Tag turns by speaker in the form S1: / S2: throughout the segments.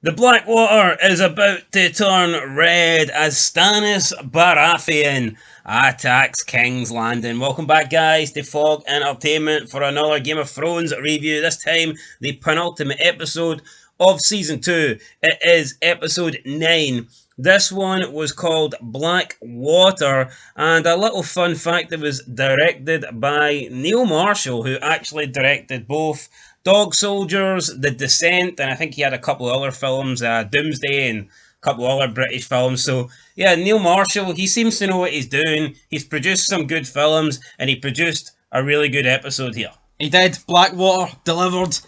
S1: The Blackwater is about to turn red as Stannis Baratheon attacks King's Landing. Welcome back, guys, to Fog Entertainment for another Game of Thrones review. This time, the penultimate episode of Season 2. It is Episode 9. This one was called Blackwater, and a little fun fact, it was directed by Neil Marshall, who actually directed both Dog Soldiers, The Descent, and I think he had a couple of other films, Doomsday and a couple of other British films. So, yeah, Neil Marshall, he seems to know what he's doing. He's produced some good films, and he produced a really good episode here.
S2: He did. Blackwater delivered.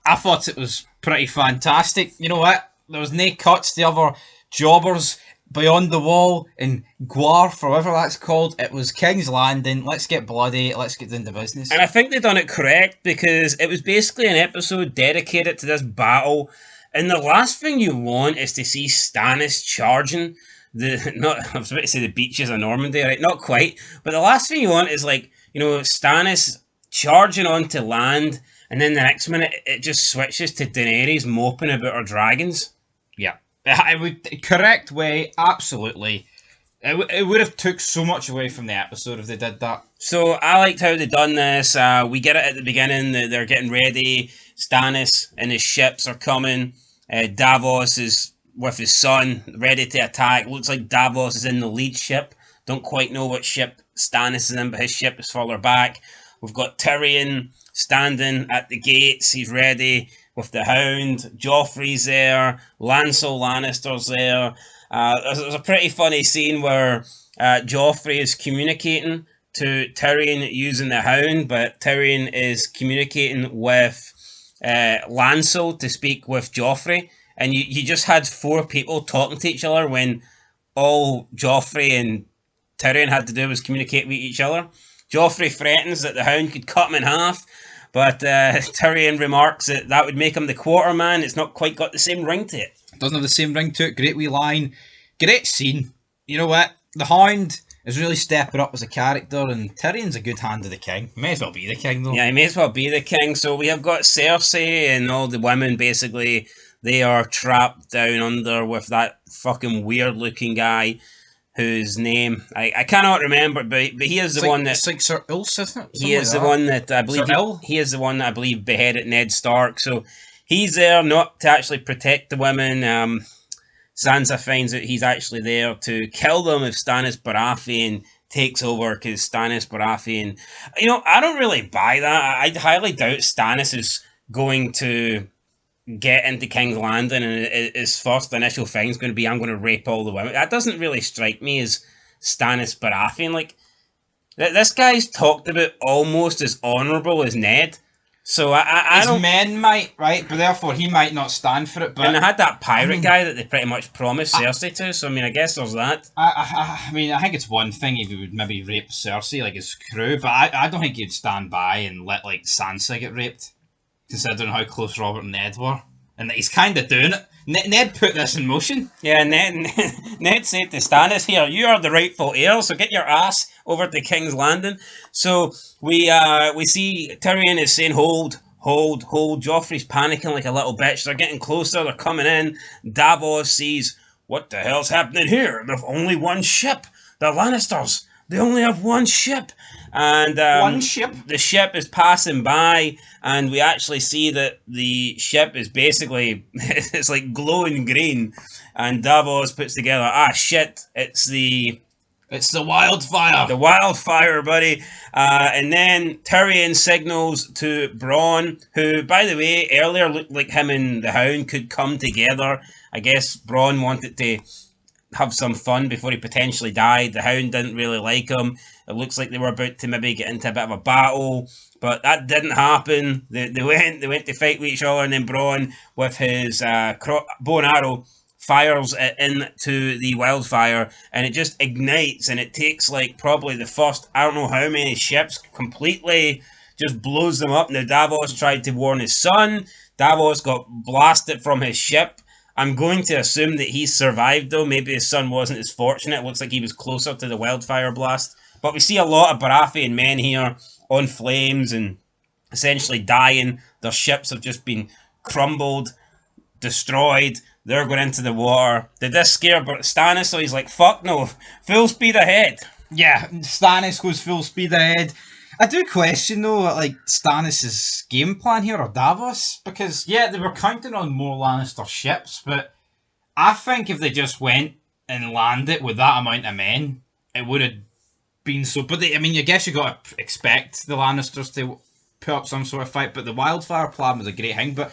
S2: I thought it was pretty fantastic. You know what? There was no cuts to other jobbers beyond the wall in Gwarf, or whatever that's called. It was King's Landing. Let's get bloody. Let's get into business.
S1: And I think they've done it correct, because it was basically an episode dedicated to this battle. And the last thing you want is to see Stannis charging I was about to say the beaches of Normandy, right? Not quite. But the last thing you want is, Stannis charging onto land, and then the next minute it just switches to Daenerys moping about her dragons.
S2: Yeah. It would, correct way, absolutely. It would have took so much away from the episode if they did that.
S1: So I liked how they done this. We get it at the beginning. They're getting ready. Stannis and his ships are coming. Davos is with his son, ready to attack. Looks like Davos is in the lead ship. Don't quite know what ship Stannis is in, but his ship is further back. We've got Tyrion standing at the gates. He's ready with the Hound. Joffrey's there. Lancel Lannister's there. There's a pretty funny scene where Joffrey is communicating to Tyrion using the Hound, but Tyrion is communicating with Lancel to speak with Joffrey. And you just had four people talking to each other when all Joffrey and Tyrion had to do was communicate with each other. Joffrey threatens that the Hound could cut him in half, but Tyrion remarks that would make him the Quarterman. It's not quite got the same ring to it.
S2: Doesn't have the same ring to it. Great wee line. Great scene. You know what? The Hound is really stepping up as a character, and Tyrion's a good hand of the king. May as well be the king, though.
S1: Yeah, he may as well be the king. So we have got Cersei and all the women, basically. They are trapped down under with that fucking weird-looking guy whose name I cannot remember, but he is the one that...
S2: It's like Sir Ilse, isn't it?
S1: He is the one that I believe... He is the one that I believe beheaded Ned Stark. So he's there not to actually protect the women. Sansa finds out he's actually there to kill them if Stannis Baratheon takes over, because Stannis Baratheon... I don't really buy that. I highly doubt Stannis is going to get into King's Landing and his first initial thing is going to be, I'm going to rape all the women. That doesn't really strike me as Stannis Baratheon. Like, this guy's talked about almost as honourable as Ned. So I don't...
S2: men might, right? But therefore he might not stand for it. But
S1: and they had that pirate guy that they pretty much promised Cersei to, so I guess there's that.
S2: I think it's one thing if he would maybe rape Cersei, like his crew, but I don't think he'd stand by and let, Sansa get raped, considering how close Robert and Ned were. And that he's kind of doing it. Ned put this in motion.
S1: Yeah, Ned said to Stannis, here, you are the rightful heir, so get your ass over to King's Landing. So we see Tyrion is saying, hold. Joffrey's panicking like a little bitch. They're getting closer, they're coming in. Davos sees, what the hell's happening here? There's only one ship. The Lannisters, they only have one ship. And
S2: one ship?
S1: The ship is passing by, and we actually see that the ship is basically, it's like glowing green. And Davos puts together, shit, it's the
S2: wildfire.
S1: The wildfire, buddy. And then Tyrion signals to Bronn, who, by the way, earlier looked like him and the Hound could come together. I guess Bronn wanted to have some fun before he potentially died. The Hound didn't really like him. It looks like they were about to maybe get into a bit of a battle, but that didn't happen. They went to fight with each other, and then Bronn, with his bow and arrow, fires it into the wildfire, and it just ignites, and it takes probably the first, I don't know how many ships, completely just blows them up. Now Davos tried to warn his son. Davos got blasted from his ship. I'm going to assume that he survived, though. Maybe his son wasn't as fortunate. It looks like he was closer to the wildfire blast. But we see a lot of Baratheon men here on flames and essentially dying. Their ships have just been crumbled. destroyed. They're going into the water. Did this scare Stannis? So he's like, fuck no, full speed ahead.
S2: Yeah, Stannis goes full speed ahead. I do question though, like Stannis' game plan here, or Davos, because yeah, they were counting on more Lannister ships, but I think if they just went and landed with that amount of men, it would have been so. But I mean, I guess you got to expect the Lannisters to put up some sort of fight. But the wildfire plan was a great thing. But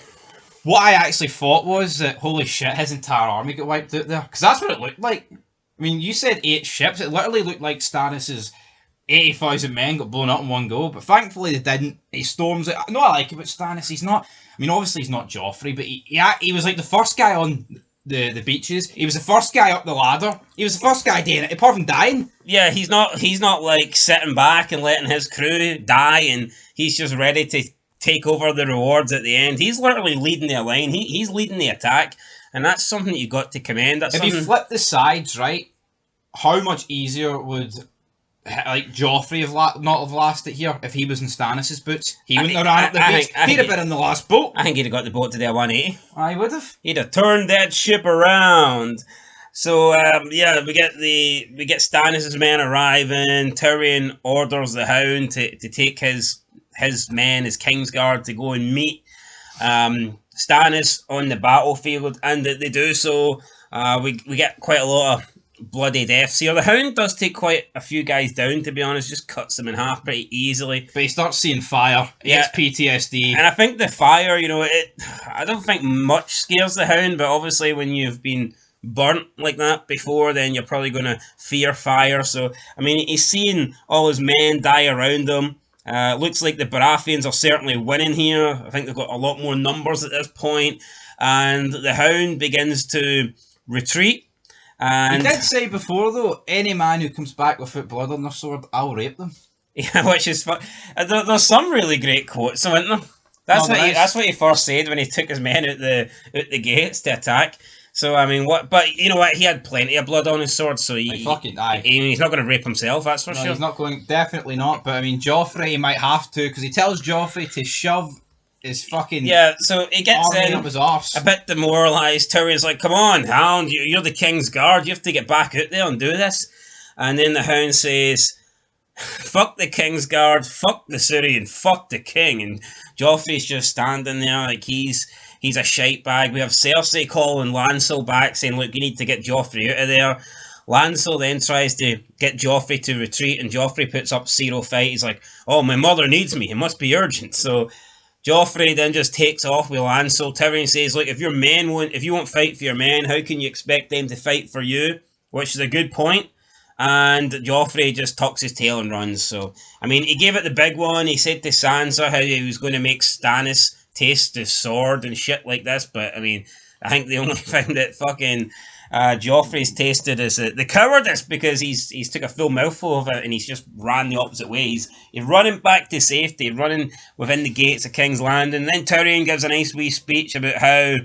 S2: what I actually thought was that holy shit, his entire army got wiped out there, because that's what it looked like. I mean, you said 8 ships. It literally looked like Stannis' 80,000 men got blown up in one go, but thankfully they didn't. He storms it. No, I like about Stannis. He's not. I mean, obviously he's not Joffrey, but he was like the first guy on the beaches. He was the first guy up the ladder. He was the first guy doing it, apart from dying.
S1: Yeah, he's not like sitting back and letting his crew die, and he's just ready to take over the rewards at the end. He's literally leading the line. He's leading the attack, and that's something you've got to commend. That's
S2: if you flip the sides, right, how much easier would like Joffrey not have lasted here if he was in Stannis' boots? He wouldn't have ran up the beach. He'd have been in the last boat.
S1: I think he'd have got the boat to the 180.
S2: I would have.
S1: He'd have turned that ship around. So yeah, we get Stannis' men arriving. Tyrion orders the Hound to take his men, his Kingsguard, to go and meet Stannis on the battlefield, and they do so. We get quite a lot of bloody deaths here. The Hound does take quite a few guys down, to be honest, just cuts them in half pretty easily.
S2: But he starts seeing fire. He gets PTSD.
S1: And I think the fire, I don't think much scares the Hound, but obviously when you've been burnt like that before, then you're probably going to fear fire. So, I mean, he's seeing all his men die around him. Looks like the Baratheons are certainly winning here. I think they've got a lot more numbers at this point. And the Hound begins to retreat. And
S2: he did say before, though, any man who comes back without blood on their sword, I'll rape them.
S1: Yeah, which is fun. There's some really great quotes, isn't there? That's what he first said when he took his men out the gates to attack. So I mean, But you know what? He had plenty of blood on his sword, so he's not going to rape himself. That's for sure.
S2: He's not going. Definitely not. But I mean, Joffrey, he might have to, because he tells Joffrey to shove his fucking
S1: So he gets in
S2: up his arse.
S1: A bit demoralised. Tyrion's like, "Come on, Hound! You're the King's Guard. You have to get back out there and do this." And then the Hound says, "Fuck the King's Guard. Fuck the city, and fuck the King." And Joffrey's just standing there like he's a shite bag. We have Cersei calling Lancel back, saying, "Look, you need to get Joffrey out of there." Lancel then tries to get Joffrey to retreat, and Joffrey puts up zero fight. He's like, "Oh, my mother needs me. It must be urgent." So Joffrey then just takes off with Lancel. Tyrion says, "Look, if you won't fight for your men, how can you expect them to fight for you?" Which is a good point. And Joffrey just tucks his tail and runs. So, I mean, he gave it the big one. He said to Sansa how he was going to make Stannis taste the sword and shit like this. But, I mean, I think the only thing that fucking Joffrey's tasted is the cowardice, because he's took a full mouthful of it and he's just ran the opposite way. He's running back to safety, running within the gates of King's Landing. And then Tyrion gives a nice wee speech about how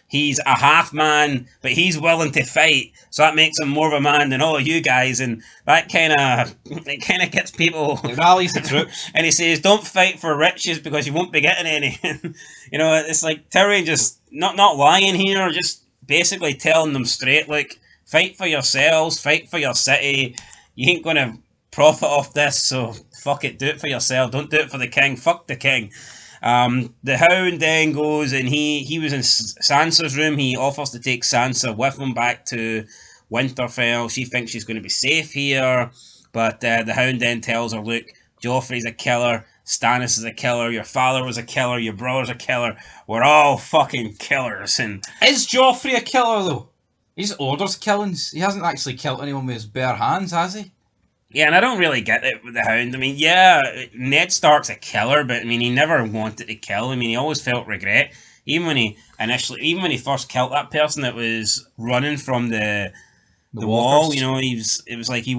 S1: he's a half man, but he's willing to fight, so that makes him more of a man than all of you guys, and that kind of gets people.
S2: It rallies the troops.
S1: And he says, "Don't fight for riches because you won't be getting any." It's like Tyrion just not lying here, just basically telling them straight, like, fight for yourselves, fight for your city. You ain't gonna profit off this, so fuck it, do it for yourself. Don't do it for the king. Fuck the king. The Hound then goes, and he was in Sansa's room. He offers to take Sansa with him back to Winterfell. She thinks she's going to be safe here, but the Hound then tells her, "Look, Joffrey's a killer, Stannis is a killer, your father was a killer, your brother's a killer, we're all fucking killers." And
S2: is Joffrey a killer, though? He's orders killings. He hasn't actually killed anyone with his bare hands, has he?
S1: Yeah, and I don't really get it with the Hound. I mean, yeah, Ned Stark's a killer, but I mean, he never wanted to kill. I mean, he always felt regret. Even when he first killed that person that was running from the wall, it was like he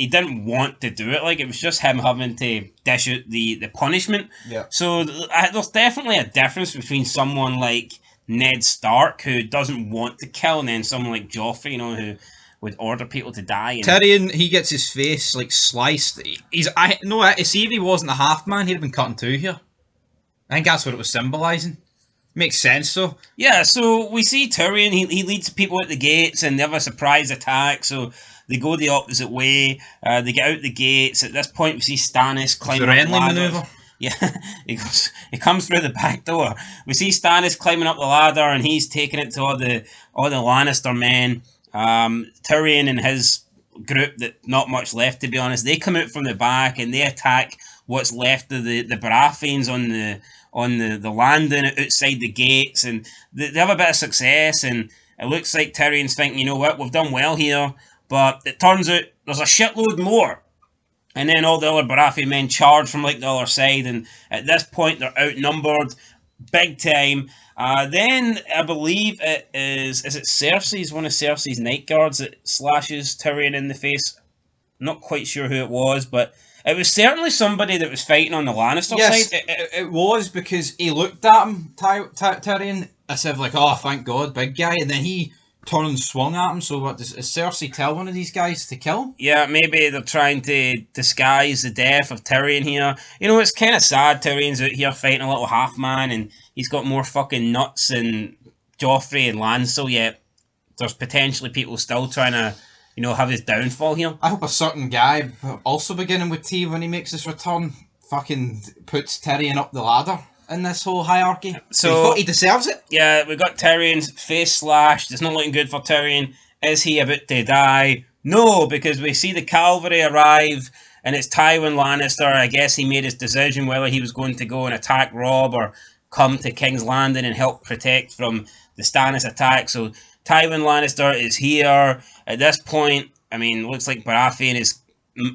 S1: didn't want to do it. Like, it was just him having to dish out the punishment.
S2: Yeah.
S1: So there's definitely a difference between someone like Ned Stark, who doesn't want to kill, and then someone like Joffrey, who would order people to die.
S2: Tyrion, he gets his face sliced. See, if he wasn't a half man, he'd have been cut in two here. I think that's what it was symbolising. Makes sense, so.
S1: Yeah, so we see Tyrion, he leads people at the gates and they have a surprise attack, so they go the opposite way, they get out the gates. At this point we see Stannis
S2: It's the
S1: climbing up the
S2: Renly
S1: ladder.
S2: manoeuvre.
S1: Yeah, he comes through the back door. We see Stannis climbing up the ladder and he's taking it to all the Lannister men. Tyrion and his group, that not much left to be honest, they come out from the back and they attack what's left of the Baratheons on the landing outside the gates, and they have a bit of success, and it looks like Tyrion's thinking, you know what, we've done well here, but it turns out there's a shitload more. And then all the other Baratheon men charge from like the other side, and at this point they're outnumbered big time. Then I believe it is it Cersei's, one of Cersei's night guards that slashes Tyrion in the face. Not quite sure who it was, but it was certainly somebody that was fighting on the Lannister
S2: Yes,
S1: side.
S2: it was, because he looked at him, Tyrion, as if like, oh, thank God, big guy, and then he turned and swung at him. So what, does Cersei tell one of these guys to kill him?
S1: Yeah, maybe they're trying to disguise the death of Tyrion here. You know, it's kind of sad Tyrion's out here fighting a little half-man, and he's got more fucking nuts than Joffrey and Lancel, yet there's potentially people still trying to, you know, have his downfall here.
S2: I hope a certain guy, also beginning with T when he makes his return, fucking puts Tyrion up the ladder in this whole hierarchy.
S1: So
S2: he deserves it.
S1: Yeah, we got Tyrion's face slashed. It's not looking good for Tyrion. Is he about to die? No, because we see the cavalry arrive, and it's Tywin Lannister. I guess he made his decision whether he was going to go and attack Robb or come to King's Landing and help protect from the Stannis attack. So Tywin Lannister is here. At this point, I mean, looks like Baratheon is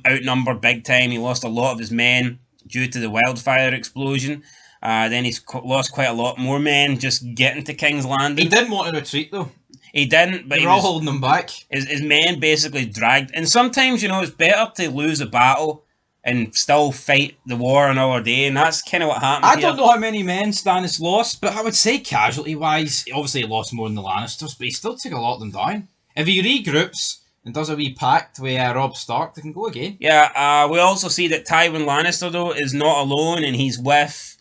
S1: outnumbered big time. He lost a lot of his men due to the wildfire explosion. Then he's lost quite a lot more men just getting to King's Landing.
S2: He didn't want to retreat though.
S1: He didn't, but
S2: they were all holding him back.
S1: His men basically dragged. And sometimes, you know, it's better to lose a battle and still fight the war another day, and that's kind of what happened
S2: I
S1: here.
S2: don't know how many men Stannis lost, but I would say casualty-wise, obviously he lost more than the Lannisters, but he still took a lot of them down. If he regroups and does a wee pact with Robb Stark, they can go again.
S1: Yeah, we also see that Tywin Lannister, though, is not alone, and he's with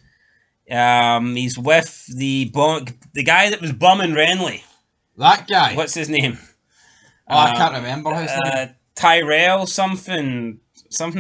S1: the guy that was bumming Renly.
S2: That guy.
S1: What's his name?
S2: Oh, I can't remember his name.
S1: Tyrell something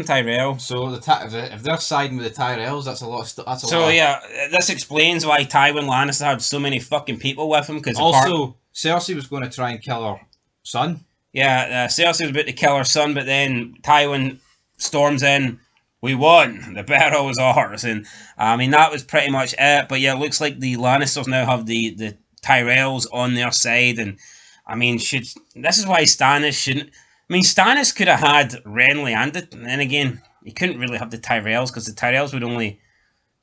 S1: Tyrell.
S2: So if they're siding with the Tyrells, that's a lot.
S1: Yeah, this explains why Tywin Lannister had so many fucking people with him. Cause
S2: also, Cersei was going to try and kill her son.
S1: Yeah, Cersei was about to kill her son, but then Tywin storms in. We won. The battle was ours, and I mean that was pretty much it. But yeah, it looks like the Lannisters now have the Tyrells on their side, and I mean, this is why Stannis shouldn't. I mean, Stannis could have had Renly and then again, he couldn't really have the Tyrells, because the Tyrells would only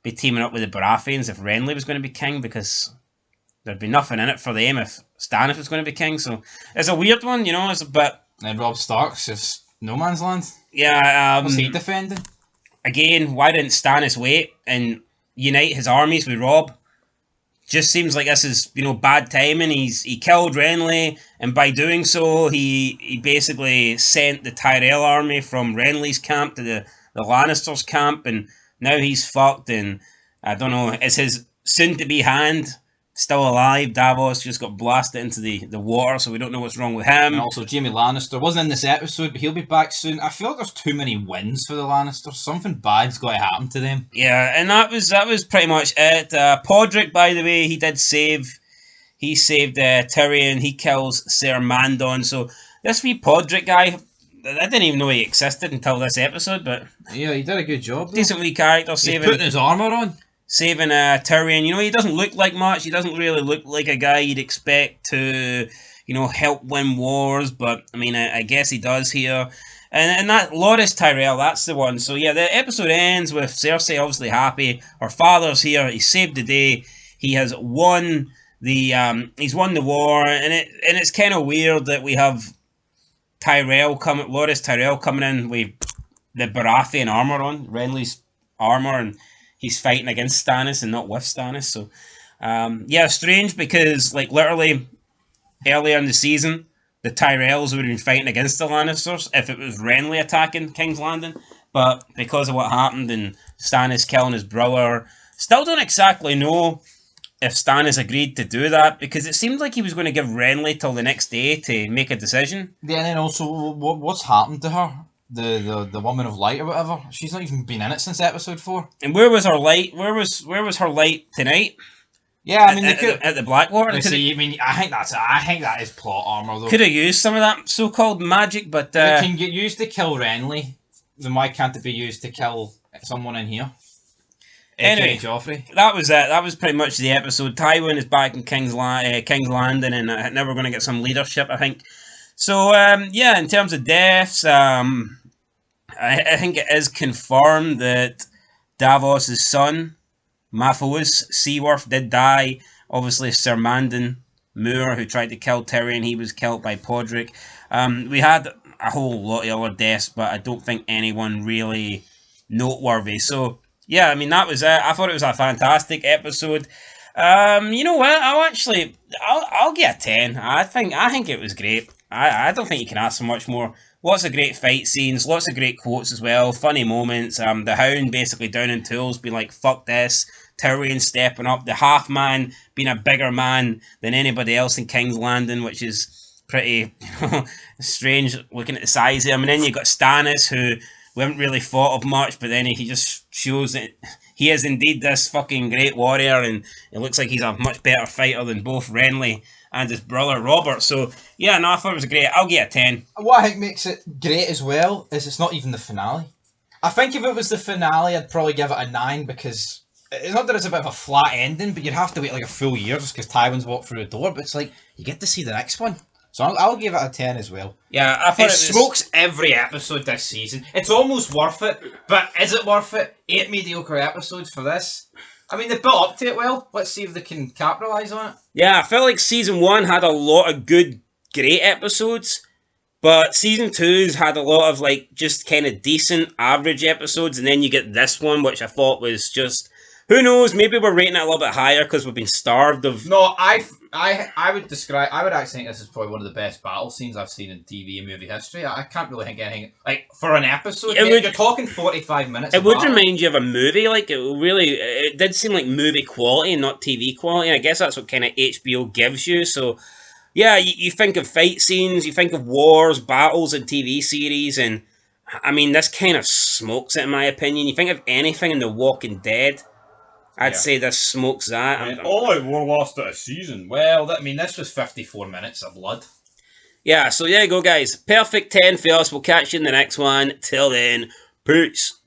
S1: be teaming up with the Baratheons if Renly was going to be king, because there'd be nothing in it for them if Stannis was going to be king. So it's a weird one, you know. It's a bit.
S2: And Robb Stark's just no man's land.
S1: Yeah.
S2: What's he defending?
S1: Again, why didn't Stannis wait and unite his armies with Robb? Just seems like this is, you know, bad timing. He killed Renly, and by doing so, he basically sent the Tyrell army from Renly's camp to the Lannisters' camp, and now he's fucked. And I don't know, is his soon-to-be hand still alive? Davos just got blasted into the water, so we don't know what's wrong with him.
S2: And also, Jaime Lannister wasn't in this episode, but he'll be back soon. I feel like there's too many wins for the Lannisters. Something bad's got to happen to them.
S1: Yeah, and that was pretty much it. Podrick, by the way, he saved Tyrion. He kills Ser Mandon. So this wee Podrick guy, I didn't even know he existed until this episode, but
S2: yeah, he did a good job.
S1: Decent wee character,
S2: He's putting his armour on.
S1: Saving Tyrion. You know, he doesn't look like much. He doesn't really look like a guy you'd expect to, you know, help win wars. But, I mean, I guess he does here. And that Loras Tyrell, that's the one. So, yeah, the episode ends with Cersei obviously happy. Her father's here. He saved the day. He has won he's won the war. And it's kind of weird that we have Loras Tyrell coming in with the Baratheon armour on. Renly's armour, and he's fighting against Stannis and not with Stannis. So, yeah, strange, because, like, literally earlier in the season, the Tyrells would have been fighting against the Lannisters if it was Renly attacking King's Landing. But because of what happened and Stannis killing his brother, still don't exactly know if Stannis agreed to do that, because it seemed like he was going to give Renly till the next day to make a decision.
S2: Yeah, and then also, what's happened to her? The woman of light or whatever. She's not even been in it since episode 4.
S1: And where was her light? Where was her light tonight?
S2: Yeah, I mean,
S1: At the Blackwater.
S2: I mean, I think that is plot armor though.
S1: Could have used some of that so-called magic, but
S2: it can get used to kill Renly. Then why can't it be used to kill someone in here?
S1: Anyway,
S2: Joffrey.
S1: That was it. That was pretty much the episode. Tywin is back in King's Landing, and now we're going to get some leadership, I think. So, yeah, in terms of deaths, I think it is confirmed that Davos' son, Maphos Seaworth, did die. Obviously, Sir Mandon Moore, who tried to kill Tyrion, he was killed by Podrick. We had a whole lot of other deaths, but I don't think anyone really noteworthy. So, yeah, I mean, that was it. I thought it was a fantastic episode. You know what? I'll get a 10. I think it was great. I don't think you can ask for much more. Lots of great fight scenes, lots of great quotes as well, funny moments. The Hound basically down in tools, being like, fuck this. Tyrion stepping up, the half man being a bigger man than anybody else in King's Landing, which is pretty strange looking at the size of him. And then you got Stannis, who we haven't really thought of much, but then he just shows that he is indeed this fucking great warrior, and it looks like he's a much better fighter than both Renly and his brother Robert. So yeah, no, I thought it was great. I'll get a 10.
S2: What I think makes it great as well is it's not even the finale. I think if it was the finale, I'd probably give it a 9, because it's not that it's a bit of a flat ending, but you'd have to wait like a full year just because Tywin's walked through the door. But it's like you get to see the next one. So I'll give it a 10 as well.
S1: Yeah, I thought
S2: it smokes every episode this season. It's almost worth it, but is it worth it? 8 mediocre episodes for this? I mean, they built up to it well. Let's see if they can capitalise on it.
S1: Yeah, I felt like season 1 had a lot of good, great episodes, but season 2's had a lot of like just kind of decent, average episodes, and then you get this one, which I thought was just, who knows? Maybe we're rating it a little bit higher because we've been starved of.
S2: No, I would actually think this is probably one of the best battle scenes I've seen in TV and movie history. I can't really think anything like for an episode. You're talking 45 minutes.
S1: It would remind you of a movie. Like it did seem like movie quality and not TV quality. And I guess that's what kind of HBO gives you. So yeah, you think of fight scenes, you think of wars, battles, and TV series, and I mean this kind of smokes it in my opinion. You think of anything in The Walking Dead, I'd say this smokes that.
S2: I mean, all out war lasted a season. Well, this was 54 minutes of blood.
S1: Yeah, so there you go, guys. Perfect 10 for us. We'll catch you in the next one. Till then, peace.